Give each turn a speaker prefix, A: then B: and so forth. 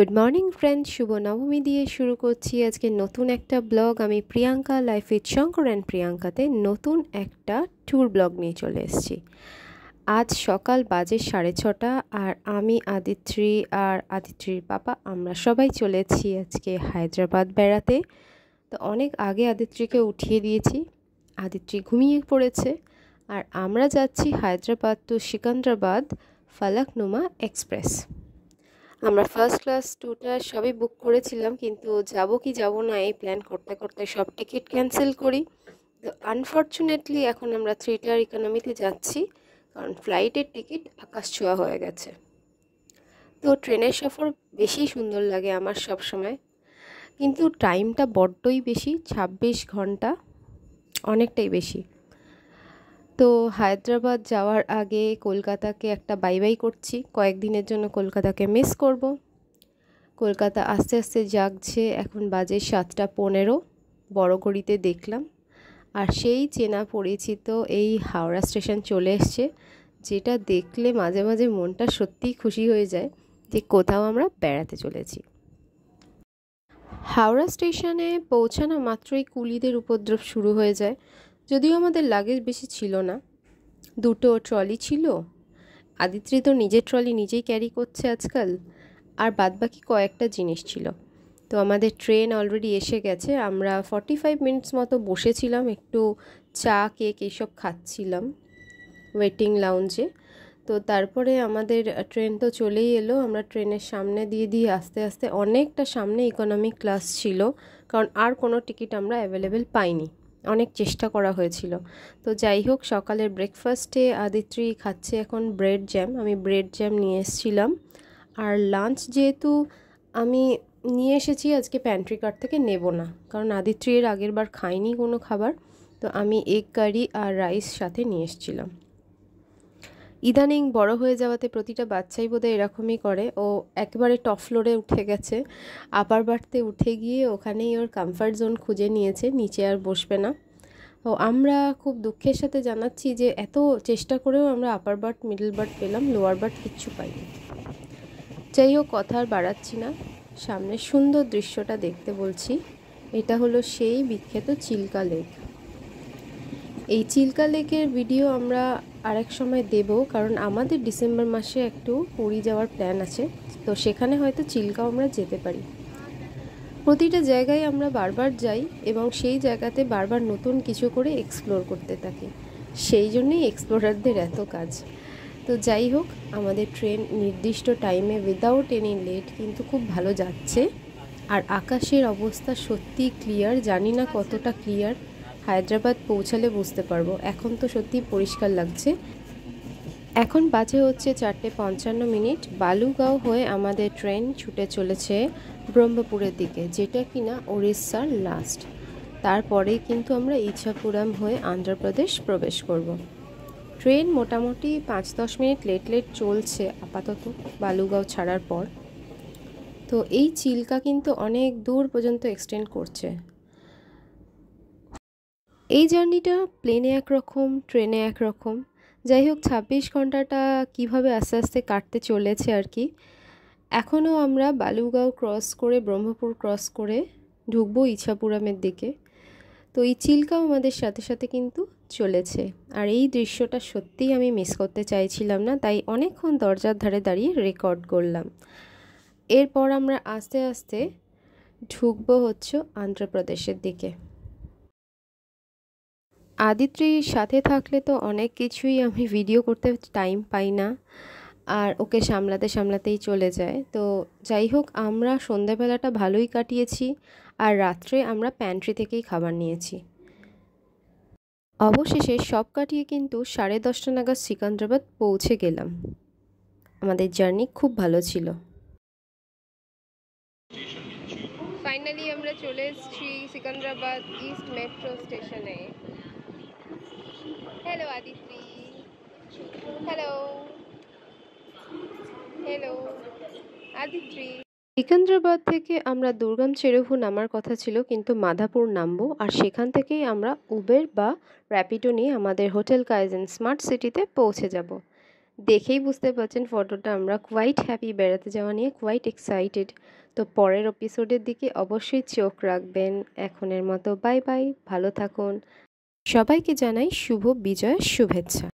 A: Good morning friends, শুভ নবমী দিয়ে শুরু করছি আজকে নতুন একটা ব্লগ। আমি Priyanka, life with Shankar and প্রিয়াঙ্কাতে নতুন একটা ট্যুর ব্লগ নিয়ে চলে এসেছি। আজ সকাল বাজে 6:30 আর আমি আদিত্রি আর আদিত্রির পাপা আমরা সবাই চলেছি আজকে হায়দ্রাবাদ বেড়াতে। তো অনেক আগে আদিত্রিকে উঠিয়ে দিয়েছি, আদিত্রি ঘুমিয়ে পড়েছে আর আমরা যাচ্ছি হায়দ্রাবাদ টু সিকান্দ্রাবাদ ফলকনুমা এক্সপ্রেস। আমরা ফার্স্ট ক্লাস টুটা সবই বুক করেছিলাম, কিন্তু যাব কি যাব না এই প্ল্যান করতে করতে সব টিকিট ক্যান্সেল করি। তো আনফর্চুনেটলি এখন আমরা 3 টার ইকোনমিতে যাচ্ছি, কারণ ফ্লাইটের টিকিট আকাশ ছোঁয়া হয়ে গেছে। তো ট্রেনের সফর বেশি সুন্দর লাগে আমার সব সময়, কিন্তু টাইমটা বড্ডই বেশি, 26 ঘন্টা, অনেকটাই বেশি। তো হায়দ্রাবাদ যাওয়ার আগে কলকাতাকে একটা বাই বাই করছি, কয়েকদিনের জন্য কলকাতাকে মিস করব। কলকাতা আস্তে আস্তে জাগছে, এখন বাজে 7:15, বড় ঘড়িতে দেখলাম। আর সেই চেনা পরিচিত এই হাওড়া স্টেশন চলে এসছে, যেটা দেখলে মাঝে মাঝে মনটা সত্যিই খুশি হয়ে যায় যে কোথাও আমরা বেড়াতে চলেছি। হাওড়া স্টেশনে পৌঁছানো মাত্রই কুলিদের উপদ্রব শুরু হয়ে যায়। যদিও আমাদের লাগেজ বেশি ছিল না, 2টো ট্রলি ছিল। আদিত্রি তো নিজের ট্রলি নিজেই ক্যারি করছে আজকাল, আর বাদবাকি কয়েকটা জিনিস ছিল। তো আমাদের ট্রেন অলরেডি এসে গেছে। আমরা 45 মিনিটস মতো বসেছিলাম, একটু চা কেক এইসব খাচ্ছিলাম ওয়েটিং লাউঞ্জে। তো তারপরে আমাদের ট্রেন তো চলেই এলো। আমরা ট্রেনের সামনে দিয়ে আস্তে আস্তে অনেকটা সামনে ইকোনমি ক্লাস ছিল, কারণ আর কোনো টিকিট আমরা অ্যাভেলেবেল পাইনি, অনেক চেষ্টা করা হয়েছিল। তো যাই হোক, সকালের ব্রেকফাস্টে আদিত্রি খাচ্ছে এখন ব্রেড জ্যাম, আমি ব্রেড জ্যাম নিয়ে এসেছিলাম। আর লাঞ্চ যেহেতু আমি নিয়ে এসেছি, আজকে প্যান্ট্রি কার্ট থেকে নেব না, কারণ আদিত্রি এর আগের বার খাইনি কোনো খাবার। তো আমি এগ কারি আর রাইস সাথে নিয়ে এসেছিলাম। ইদানিং বড় হয়ে যাওয়াতে প্রতিটা বাচ্চাই বোধহয় এরকমই করে। ও একেবারে টপ ফ্লোরে উঠে গেছে, আপার বার্থে উঠে গিয়ে ওখানেই ওর কমফর্ট জোন খুঁজে নিয়েছে, নিচে আর বসবে না। ও আমরা খুব দুঃখের সাথে জানাচ্ছি যে এত চেষ্টা করেও আমরা আপার বার্থ, মিডল বার্থ পেলাম, লোয়ার বার্থ কিচ্ছু পাইনি। যাই হোক, কথা আর বাড়াচ্ছি না, সামনের সুন্দর দৃশ্যটা দেখতে বলছি। এটা হলো সেই বিখ্যাত চিল্কা লেক। এই চিল্কা লেকের ভিডিও আমরা আরেক সময় দেব, কারণ আমাদের ডিসেম্বর মাসে একটু পুরী যাওয়ার প্ল্যান আছে। তো সেখানে হয়তো চিল্কাও আমরা যেতে পারি। প্রতিটা জায়গায় আমরা বারবার যাই এবং সেই জায়গাতে বারবার নতুন কিছু করে এক্সপ্লোর করতে থাকি, সেই জন্যই এক্সপ্লোরারদের এত কাজ। তো যাই হোক, আমাদের ট্রেন নির্দিষ্ট টাইমে উইদাউট এনি লেট কিন্তু খুব ভালো যাচ্ছে। আর আকাশের অবস্থা সত্যি ক্লিয়ার, জানি না কতটা ক্লিয়ার, হায়দ্রাবাদ পৌঁছালে বুঝতে পারবো। এখন তো সত্যি পরিষ্কার লাগছে। এখন বাজে হচ্ছে 4:55। বালুগাঁও হয়ে আমাদের ট্রেন ছুটে চলেছে ব্রহ্মপুরের দিকে, যেটা কিনা ওড়িশার লাস্ট। তারপরেই কিন্তু আমরা ইচ্ছাপুরম হয়ে অন্ধ্রপ্রদেশ প্রবেশ করব। ট্রেন মোটামুটি 5-10 মিনিট লেট চলছে আপাতত বালুগাঁও ছাড়ার পর। তো এই চিল্কা কিন্তু অনেক দূর পর্যন্ত এক্সটেন্ড করছে। এই জার্নিটা প্লেনে একরকম, ট্রেনে একরকম। যাই হোক, 26 ঘন্টাটা কিভাবে আস্তে আস্তে কাটতে চলেছে আর কি। এখনও আমরা বালুগাঁও ক্রস করে, ব্রহ্মপুর ক্রস করে ঢুকবো ইচ্ছাপুরমের দিকে। তো এই চিল্কাও আমাদের সাথে সাথে কিন্তু চলেছে। আর এই দৃশ্যটা সত্যিই আমি মিস করতে চাইছিলাম না, তাই অনেকক্ষণ দরজার ধারে দাঁড়িয়ে রেকর্ড করলাম। এরপর আমরা আস্তে আস্তে ঢুকবো হচ্ছে অন্ধ্রপ্রদেশের দিকে। আদিত্রির সাথে থাকলে তো অনেক কিছুই আমি ভিডিও করতে টাইম পাই না, আর ওকে সামলাতে সামলাতেই চলে যায়। তো যাই হোক, আমরা সন্ধ্যাবেলাটা ভালোই কাটিয়েছি, আর রাত্রে আমরা প্যান্ট্রি থেকেই খাবার নিয়েছি। অবশেষে সব কাটিয়ে কিন্তু 10:30 নাগাদ সিকান্দ্রাবাদ পৌঁছে গেলাম। আমাদের জার্নি খুব ভালো ছিল। ফাইনালি আমরা চলে এসেছি সিকান্দ্রাবাদ ইস্ট মেট্রো স্টেশনে। Hello Aditri. Hello hello Aditri. Secunderabad থেকে আমরা দুর্গম চেরুভু নামার কথা ছিল, কিন্তু মাধাপুর নামবো, আর সেখান থেকেই আমরা উবের বা র্যাপিডো নিয়ে আমাদের হোটেল কাইজেন স্মার্ট সিটিতে পৌঁছে যাব। দেখেই বুঝতে পারছেন ফটোটা আমরা কোয়াইট হ্যাপি, বেড়াতে যাওয়া নিয়ে কোয়াইট এক্সাইটেড। তো পরের এপিসোডের দিকে অবশ্যই চোখ রাখবেন। এখনের মতো বাই বাই, ভালো থাকুন। সবাইকে জানাই শুভ বিজয়ের শুভেচ্ছা।